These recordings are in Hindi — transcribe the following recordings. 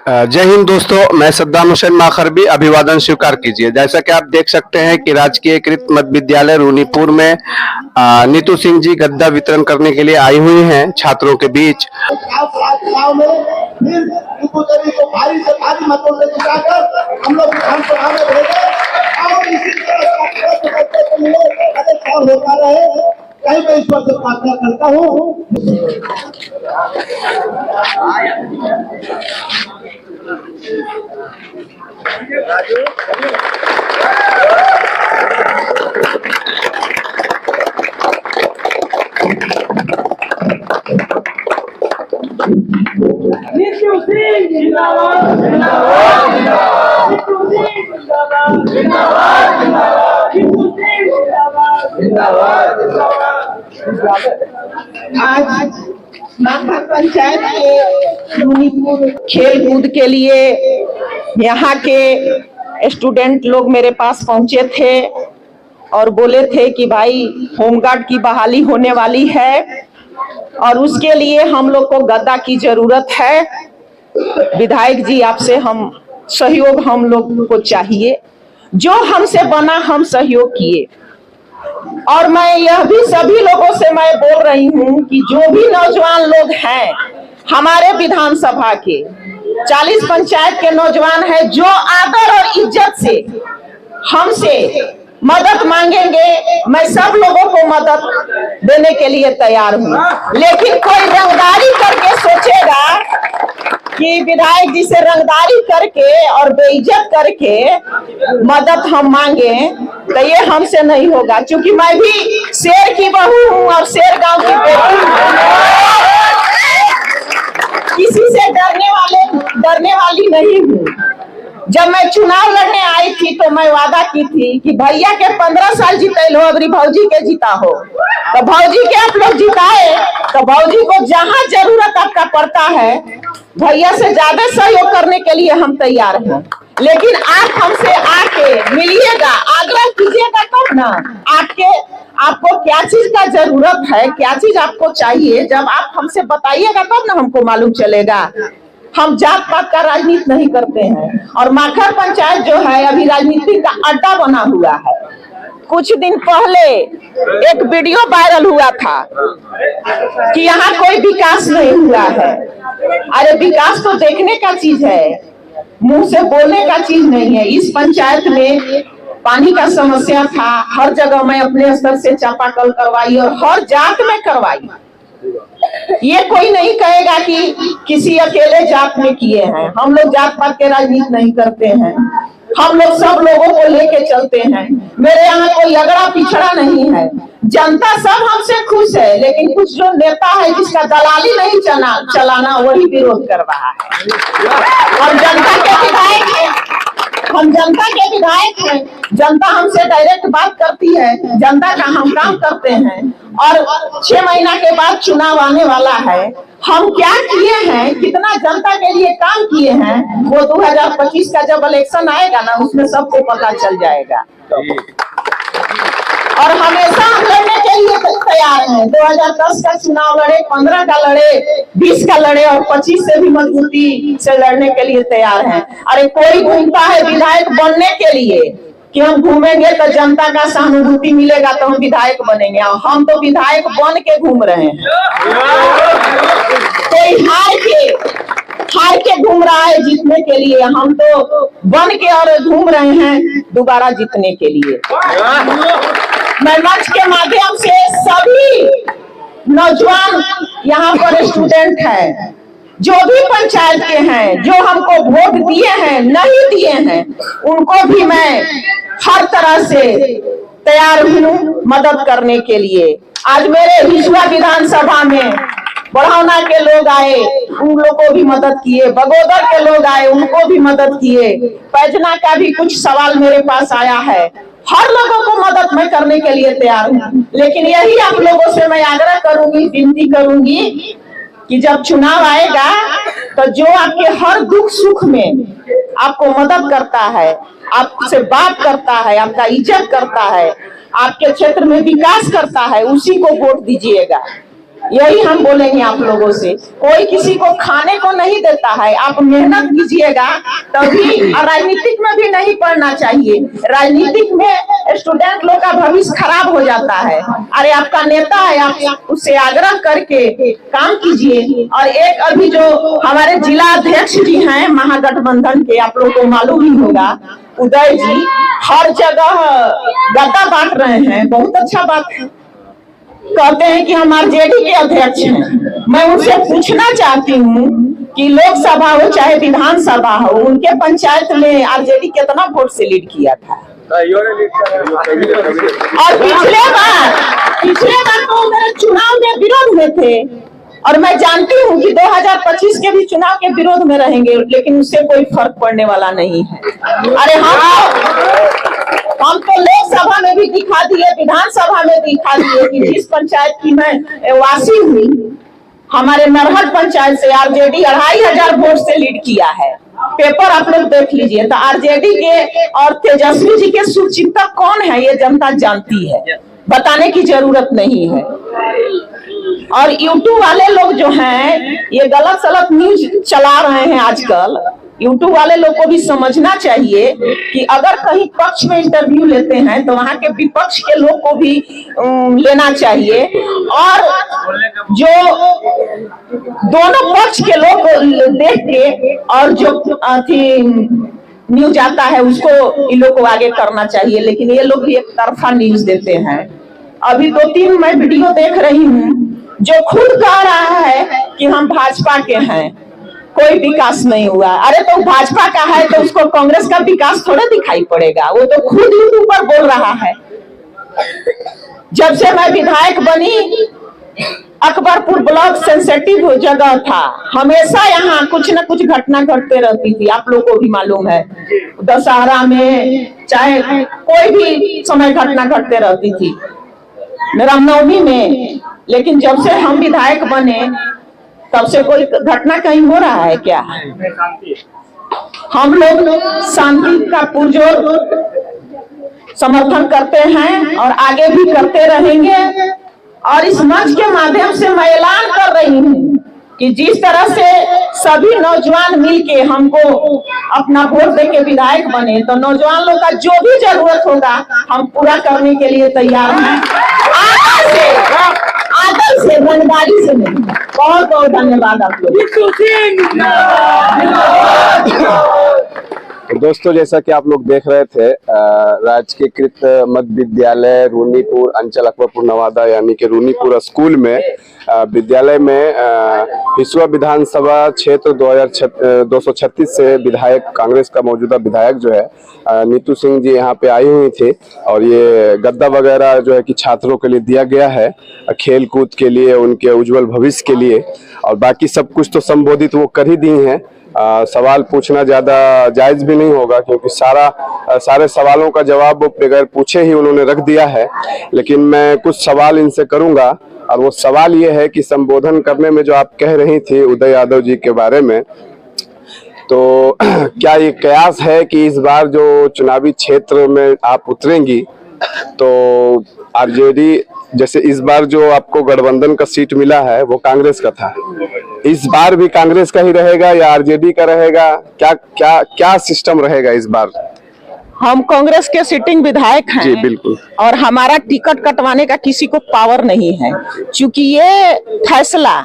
जय हिंद दोस्तों, मैं सद्दाम हुसैन माखरबी। अभिवादन स्वीकार कीजिए। जैसा कि आप देख सकते हैं कि राजकीय कृत मध्य विद्यालय रूनीपुर में नीतू सिंह जी गद्दा वितरण करने के लिए आई हुई हैं छात्रों के बीच। भारी से भारी मतों से जिताकर हम लोग विधानसभा में भेजे और इसी तरह होता रहे। कहीं मैं ईश्वर से प्रार्थना करता हूँ। नीतू सिंह जिंदाबाद जिंदाबाद जिंदाबाद। नीतू सिंह जिंदाबाद जिंदाबाद जिंदाबाद। नीतू सिंह जिंदाबाद जिंदाबाद जिंदाबाद। आज माखर पंचायत के रूनीपुर खेल कूद के लिए यहाँ के स्टूडेंट लोग मेरे पास पहुंचे थे और बोले थे कि भाई होमगार्ड की बहाली होने वाली है और उसके लिए हम लोग को गद्दा की जरूरत है। विधायक जी आपसे हम सहयोग हम लोग को चाहिए। जो हमसे बना हम सहयोग किए और मैं यह भी सभी लोगों से मैं बोल रही हूँ कि जो भी नौजवान लोग हैं हमारे विधानसभा के 40 पंचायत के नौजवान हैं जो आदर और इज्जत से हमसे मदद मांगेंगे, मैं सब लोगों को मदद देने के लिए तैयार हूँ। लेकिन कोई रंगदारी करके सोचेगा कि विधायक जी से रंगदारी करके और बेइज्जत करके मदद हम मांगे तो ये हमसे नहीं होगा, क्योंकि मैं भी शेर की बहू हूँ और शेर गांव की बेटी हूँ। किसी से डरने वाली नहीं हूँ। जब मैं चुनाव लड़ने आई थी तो मैं वादा की थी कि भैया के 15 साल जीते लो, अबरी भौजी के जीता हो तो भौजी के आप लोग जिताए तो भौजी को जहां जरूरत आपका पड़ता है भैया से ज्यादा सहयोग करने के लिए हम तैयार हैं। लेकिन आप हमसे आके मिलिएगा, आग्रह कीजिएगा तब ना। आपको क्या चीज का जरूरत है, क्या चीज आपको चाहिए, जब आप हमसे बताइएगा तब ना हमको मालूम चलेगा। हम जात पात का राजनीति नहीं करते हैं और माखर पंचायत जो है अभी राजनीति का अड्डा बना हुआ है। कुछ दिन पहले एक वीडियो वायरल हुआ था कि यहाँ कोई विकास नहीं हुआ है। अरे विकास तो देखने का चीज है, मुंह से बोलने का चीज नहीं है। इस पंचायत में पानी का समस्या था, हर जगह मैं अपने स्तर से चापाकल करवाई और हर जात में करवाई। ये कोई नहीं कहेगा कि किसी अकेले जात में किए हैं। हम लोग जात पात के राजनीति नहीं करते हैं, हम लोग सब लोगों को लेके चलते हैं। मेरे यहाँ कोई अगड़ा पिछड़ा नहीं है, जनता सब हमसे खुश है। लेकिन कुछ जो नेता है जिसका दलाली नहीं चलाना वही विरोध कर रहा है। और जनता के विधायक है, हम जनता के विधायक हैं, जनता हमसे डायरेक्ट बात करती है, जनता का हम काम करते हैं। और 6 महीना के बाद चुनाव आने वाला है, हम क्या किए हैं, कितना जनता के लिए काम किए हैं, वो 2025 का जब इलेक्शन आएगा ना उसमें सबको पता चल जाएगा। और हमेशा हम लड़ने के लिए तैयार हैं। 2010 का चुनाव लड़े, 15 का लड़े, 20 का लड़े और 25 से भी मजबूती से लड़ने के लिए तैयार हैं। अरे कोई घूमता है विधायक बनने के लिए कि हम घूमेंगे तो जनता का सहानुभूति मिलेगा तो हम विधायक बनेंगे। हम तो विधायक बन के घूम रहे हैं। कोई हार के घूम रहा है जीतने के लिए, हम तो बन के और घूम रहे हैं दोबारा जीतने के लिए। मैं मंच के माध्यम से सभी नौजवान यहाँ पर स्टूडेंट हैं, जो भी पंचायत के हैं, जो हमको वोट दिए हैं नहीं दिए हैं, उनको भी मैं हर तरह से तैयार हूँ मदद करने के लिए। आज मेरे हिसुआ विधानसभा में बढ़ौना के लोग आए, उन लोगों को भी मदद किए, बगोदर के लोग आए, उनको भी मदद किए, पैजना का भी कुछ सवाल मेरे पास आया है। हर लोगों को मदद मैं करने के लिए तैयार हूँ। लेकिन यही आप लोगों से मैं आग्रह करूंगी, विनती करूंगी कि जब चुनाव आएगा तो जो आपके हर दुख सुख में आपको मदद करता है, आपसे बात करता है, आपका इज्जत करता है, आपके क्षेत्र में विकास करता है, उसी को वोट दीजिएगा। यही हम बोलेंगे आप लोगों से। कोई किसी को खाने को नहीं देता है, आप मेहनत कीजिएगा तभी। राजनीतिक में भी नहीं पढ़ना चाहिए, राजनीतिक में स्टूडेंट लोग का भविष्य खराब हो जाता है। अरे आपका नेता है, आप उससे आग्रह करके काम कीजिए। और एक अभी जो हमारे जिला अध्यक्ष जी हैं महागठबंधन के, आप लोगों को मालूम ही होगा, उदय जी हर जगह गद्दा बांट रहे हैं। बहुत अच्छा बात है, कहते हैं कि हम आरजेडी के अध्यक्ष हैं। मैं उनसे पूछना चाहती हूँ कि लोकसभा हो चाहे विधानसभा हो, उनके पंचायत में आरजेडी कितना वोट से लीड किया था? और पिछले बार तो मेरे चुनाव में विरोध में थे, और मैं जानती हूँ कि 2025 के भी चुनाव के विरोध में रहेंगे, लेकिन उससे कोई फर्क पड़ने वाला नहीं है। अरे हम तो लोकसभा में भी दिखा दिए, विधानसभा में दिखा दिए कि जिस पंचायत की मैं वासी हुई, हमारे नरहट पंचायत से आरजेडी 2500 वोट से लीड किया है। पेपर आप लोग देख लीजिए। तो आरजेडी के और तेजस्वी जी के शुभचिंतक कौन है ये जनता जानती है, बताने की जरूरत नहीं है। और यूट्यूब वाले लोग जो हैं ये गलत सलत न्यूज चला रहे हैं आजकल। यूट्यूब वाले लोग को भी समझना चाहिए कि अगर कहीं पक्ष में इंटरव्यू लेते हैं तो वहां के विपक्ष के लोग को भी लेना चाहिए, और जो दोनों पक्ष के लोग देख के और जो न्यूज आता है उसको इन लोग को आगे करना चाहिए। लेकिन ये लोग भी एक तरफा न्यूज देते हैं। अभी 2-3 मैं वीडियो देख रही हूँ जो खुद कह रहा है कि हम भाजपा के हैं, कोई विकास नहीं हुआ। अरे तो भाजपा का है तो उसको कांग्रेस का विकास थोड़ा दिखाई पड़ेगा, वो तो खुद यूट्यूब पर बोल रहा है। जब से मैं विधायक बनी, अकबरपुर ब्लॉक सेंसिटिव जगह था, हमेशा यहाँ कुछ न कुछ घटना घटते रहती थी, आप लोग को भी मालूम है। दशहरा में चाहे कोई भी समय घटना घटते रहती थी, रामनवमी में। लेकिन जब से हम विधायक बने तब से कोई घटना कहीं हो रहा है क्या? हम लोग शांति का पुरजोर समर्थन करते हैं और आगे भी करते रहेंगे। और इस मंच के माध्यम से मैं ऐलान कर रही हूँ कि जिस तरह से सभी नौजवान मिलके हमको अपना वोट देके विधायक बने, तो नौजवान लोग का जो भी जरूरत होगा हम पूरा करने के लिए तैयार हैं। आदर से रंगदारी से नहीं। बहुत बहुत धन्यवाद आप लोग। दोस्तों, जैसा कि आप लोग देख रहे थे, राजकीयकृत मध्य विद्यालय रूनीपुर अंचल अकबरपुर नवादा यानी कि रूनीपुर स्कूल में विद्यालय में हिसुआ विधानसभा क्षेत्र 236 से विधायक, कांग्रेस का मौजूदा विधायक जो है नीतू सिंह जी यहाँ पे आई हुई थी। और ये गद्दा वगैरह जो है कि छात्रों के लिए दिया गया है, खेल कूद के लिए, उनके उज्जवल भविष्य के लिए, और बाकी सब कुछ तो संबोधित वो कर ही दी हैं। सवाल पूछना ज्यादा जायज भी नहीं होगा, क्योंकि सारे सवालों का जवाब वो बगैर पूछे ही उन्होंने रख दिया है। लेकिन मैं कुछ सवाल इनसे करूंगा, और वो सवाल ये है कि संबोधन करने में जो आप कह रही थी उदय यादव जी के बारे में, तो क्या ये कयास है कि इस बार जो चुनावी क्षेत्र में आप उतरेंगी तो आरजेडी, जैसे इस बार जो आपको गठबंधन का सीट मिला है वो कांग्रेस का था, इस बार भी कांग्रेस का ही रहेगा या आरजेडी का रहेगा? क्या सिस्टम रहेगा इस बार? हम कांग्रेस के सिटिंग विधायक हैं। जी बिल्कुल। और हमारा टिकट कटवाने का किसी को पावर नहीं है, क्योंकि ये फैसला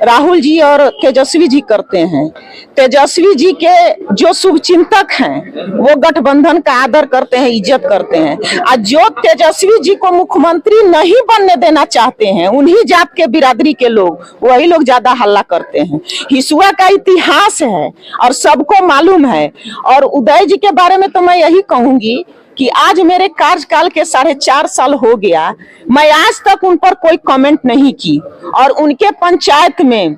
राहुल जी और तेजस्वी जी करते हैं। तेजस्वी जी के जो शुभचिंतक हैं वो गठबंधन का आदर करते हैं, इज्जत करते हैं। और जो तेजस्वी जी को मुख्यमंत्री नहीं बनने देना चाहते हैं, उन्हीं जात के बिरादरी के लोग, वही लोग ज्यादा हल्ला करते हैं। हिसुआ का इतिहास है और सबको मालूम है। और उदय जी के बारे में तो मैं यही कहूंगी कि आज मेरे कार्यकाल के 4.5 साल हो गया, मैं आज तक उन पर कोई कमेंट नहीं की। और उनके पंचायत में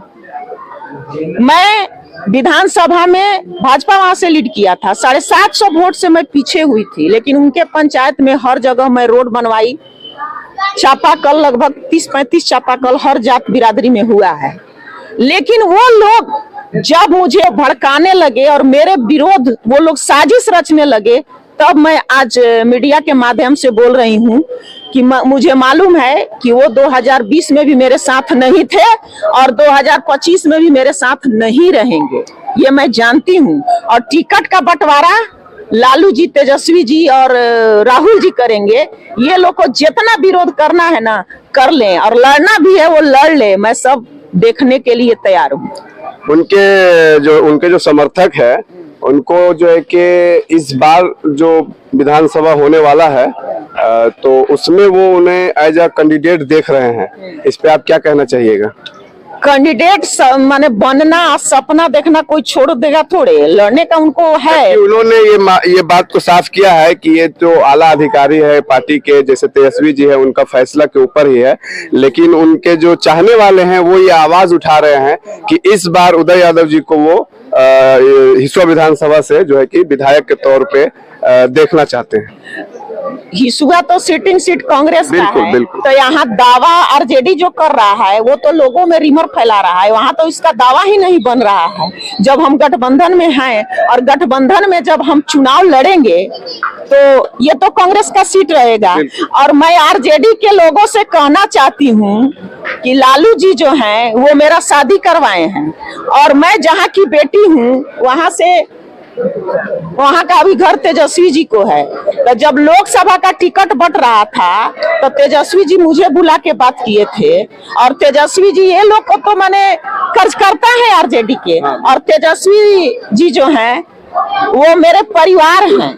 मैं विधानसभा में भाजपा वहां से लीड किया था, 750 वोट से मैं पीछे हुई थी। लेकिन उनके पंचायत में हर जगह मैं रोड बनवाई, चापाकल लगभग 30-35 चापाकल हर जात बिरादरी में हुआ है। लेकिन वो लोग जब मुझे भड़काने लगे और मेरे विरोध वो लोग साजिश रचने लगे, तब मैं आज मीडिया के माध्यम से बोल रही हूँ कि मुझे मालूम है कि वो 2020 में भी मेरे साथ नहीं थे और 2025 में भी मेरे साथ नहीं रहेंगे, ये मैं जानती हूँ। और टिकट का बंटवारा लालू जी, तेजस्वी जी और राहुल जी करेंगे। ये लोग को जितना विरोध करना है ना कर लें, और लड़ना भी है वो लड़ ले, मैं सब देखने के लिए तैयार हूँ। उनके जो समर्थक है उनको जो है कि इस बार जो विधानसभा होने वाला है तो उसमें वो उन्हें एज अ कैंडिडेट देख रहे हैं, इस पे आप क्या कहना चाहिएगा? कैंडिडेट माने बनना, सपना देखना कोई छोड़ देगा थोड़े, लड़ने का उनको है। उन्होंने ये बात को साफ किया है कि ये जो आला अधिकारी है पार्टी के, जैसे तेजस्वी जी है, उनका फैसला के ऊपर ही है, लेकिन उनके जो चाहने वाले हैं वो ये आवाज उठा रहे हैं कि इस बार उदय यादव जी को वो हिसुआ विधानसभा से जो है कि विधायक के तौर पे देखना चाहते हैं। हिसुआ तो सिटिंग सीट कांग्रेस का है, बिल्कुल। तो यहाँ दावा आरजेडी जो कर रहा है वो तो लोगों में रिमर फैला रहा है, वहाँ तो इसका दावा ही नहीं बन रहा है। जब हम गठबंधन में हैं और गठबंधन में जब हम चुनाव लड़ेंगे तो ये तो कांग्रेस का सीट रहेगा। और मैं आरजेडी के लोगों से कहना चाहती हूँ कि लालू जी जो हैं वो मेरा शादी करवाए हैं, और मैं जहाँ की बेटी हूँ वहाँ का भी घर तेजस्वी जी को है। तो जब लोकसभा का टिकट बंट रहा था तो तेजस्वी जी मुझे बुला के बात किए थे, और तेजस्वी जी ये लोग को तो माने कर्ज करता है आरजेडी के, और तेजस्वी जी जो हैं वो मेरे परिवार हैं,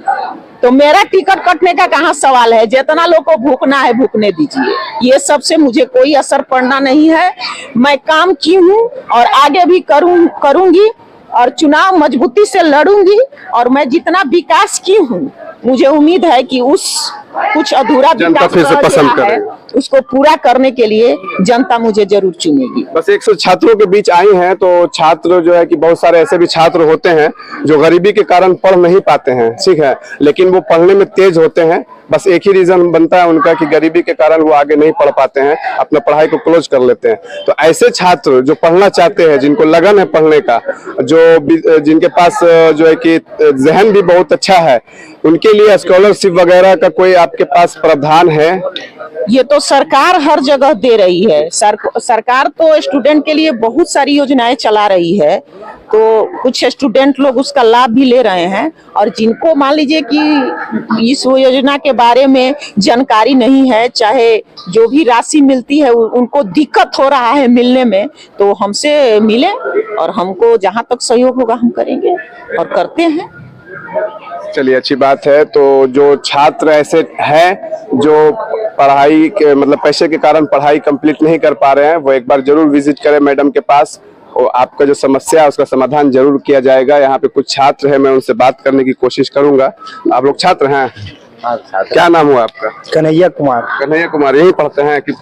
तो मेरा टिकट कटने का कहाँ सवाल है। जितना लोग को भूखना है भूखने दीजिए, ये सब से मुझे कोई असर पड़ना नहीं है। मैं काम की हूँ और आगे भी करूंगी और चुनाव मजबूती से लड़ूंगी, और मैं जितना विकास की हूँ मुझे उम्मीद है कि उस कुछ अधूरा जनता फिर से पसंद करे, उसको पूरा करने के लिए जनता मुझे जरूर चुनेगी। बस 100 छात्रों के बीच आई हैं, तो छात्र जो है कि बहुत सारे ऐसे भी छात्र होते हैं जो गरीबी के कारण पढ़ नहीं पाते हैं, ठीक है, लेकिन वो पढ़ने में तेज होते हैं। बस एक ही रीजन बनता है उनका कि गरीबी के कारण वो आगे नहीं पढ़ पाते हैं, अपना पढ़ाई को क्लोज कर लेते हैं। तो ऐसे छात्र जो पढ़ना चाहते हैं, जिनको लगन है पढ़ने का, जिनके पास जो है कि जहन भी बहुत अच्छा है, उनके लिए स्कॉलरशिप वगैरह का कोई आपके पास प्रावधान है? ये तो सरकार हर जगह दे रही है। सरकार तो स्टूडेंट के लिए बहुत सारी योजनाएं चला रही है, तो कुछ स्टूडेंट लोग उसका लाभ भी ले रहे हैं। और जिनको मान लीजिए कि इस योजना के बारे में जानकारी नहीं है, चाहे जो भी राशि मिलती है उनको दिक्कत हो रहा है मिलने में, तो हमसे मिले और हमको जहाँ तक सहयोग होगा हम करेंगे और करते हैं। चलिए, अच्छी बात है। तो जो छात्र ऐसे हैं जो पढ़ाई के मतलब पैसे के कारण पढ़ाई कंप्लीट नहीं कर पा रहे हैं, वो एक बार जरूर विजिट करें मैडम के पास, और आपका जो समस्या है उसका समाधान जरूर किया जाएगा। यहाँ पे कुछ छात्र हैं, मैं उनसे बात करने की कोशिश करूंगा। आप लोग छात्र हैं? क्या नाम हुआ आपका? कन्हैया कुमार। कन्हैया कुमार, यही पढ़ते हैं कि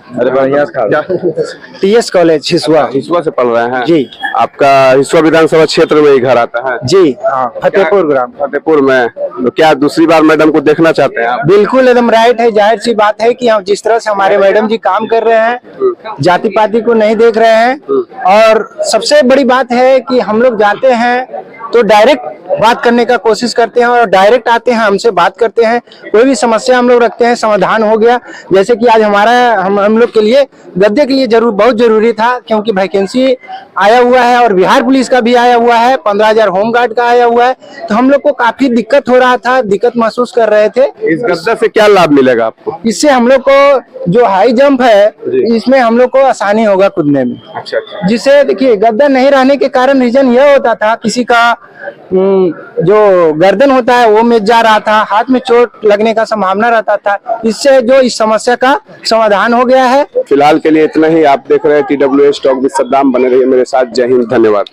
टीएस कॉलेज हिसुआ से पढ़ रहे हैं जी? आपका हिसुआ विधानसभा क्षेत्र में ही घर आता है जी? हाँ, फतेहपुर ग्राम। फतेहपुर में। तो क्या दूसरी बार मैडम को देखना चाहते हैं आप? बिल्कुल, एकदम राइट है। जाहिर सी बात है कि हम जिस तरह से हमारे मैडम जी काम कर रहे हैं, जाति पाति को नहीं देख रहे हैं, और सबसे बड़ी बात है कि हम लोग जाते हैं तो डायरेक्ट बात करने का कोशिश करते हैं, और डायरेक्ट आते हैं, हमसे बात करते हैं, कोई भी समस्या हम लोग रखते हैं, समाधान हो गया। जैसे कि आज हमारा हम लोग के लिए गद्दे के लिए बहुत जरूरी था, क्योंकि वैकेंसी आया हुआ है और बिहार पुलिस का भी आया हुआ है, 15,000 होमगार्ड का आया हुआ है, तो हम लोग को काफी दिक्कत हो रहा था, दिक्कत महसूस कर रहे थे। इस गद्दा से क्या लाभ मिलेगा आपको? इससे हम लोग को जो हाई जंप है इसमें हम लोग को आसानी होगा कूदने में। अच्छा। जिससे देखिए, गद्दा नहीं रहने के कारण रीजन यह होता था, किसी का जो गर्दन होता है वो में जा रहा था, हाथ में चोट लगने का संभावना रहता था। इससे जो इस समस्या का समाधान हो गया है। फिलहाल के लिए इतना ही। आप देख रहे हैं TWS टॉक विद सद्दाम। बने रहिए मेरे साथ। जय हिंद, धन्यवाद।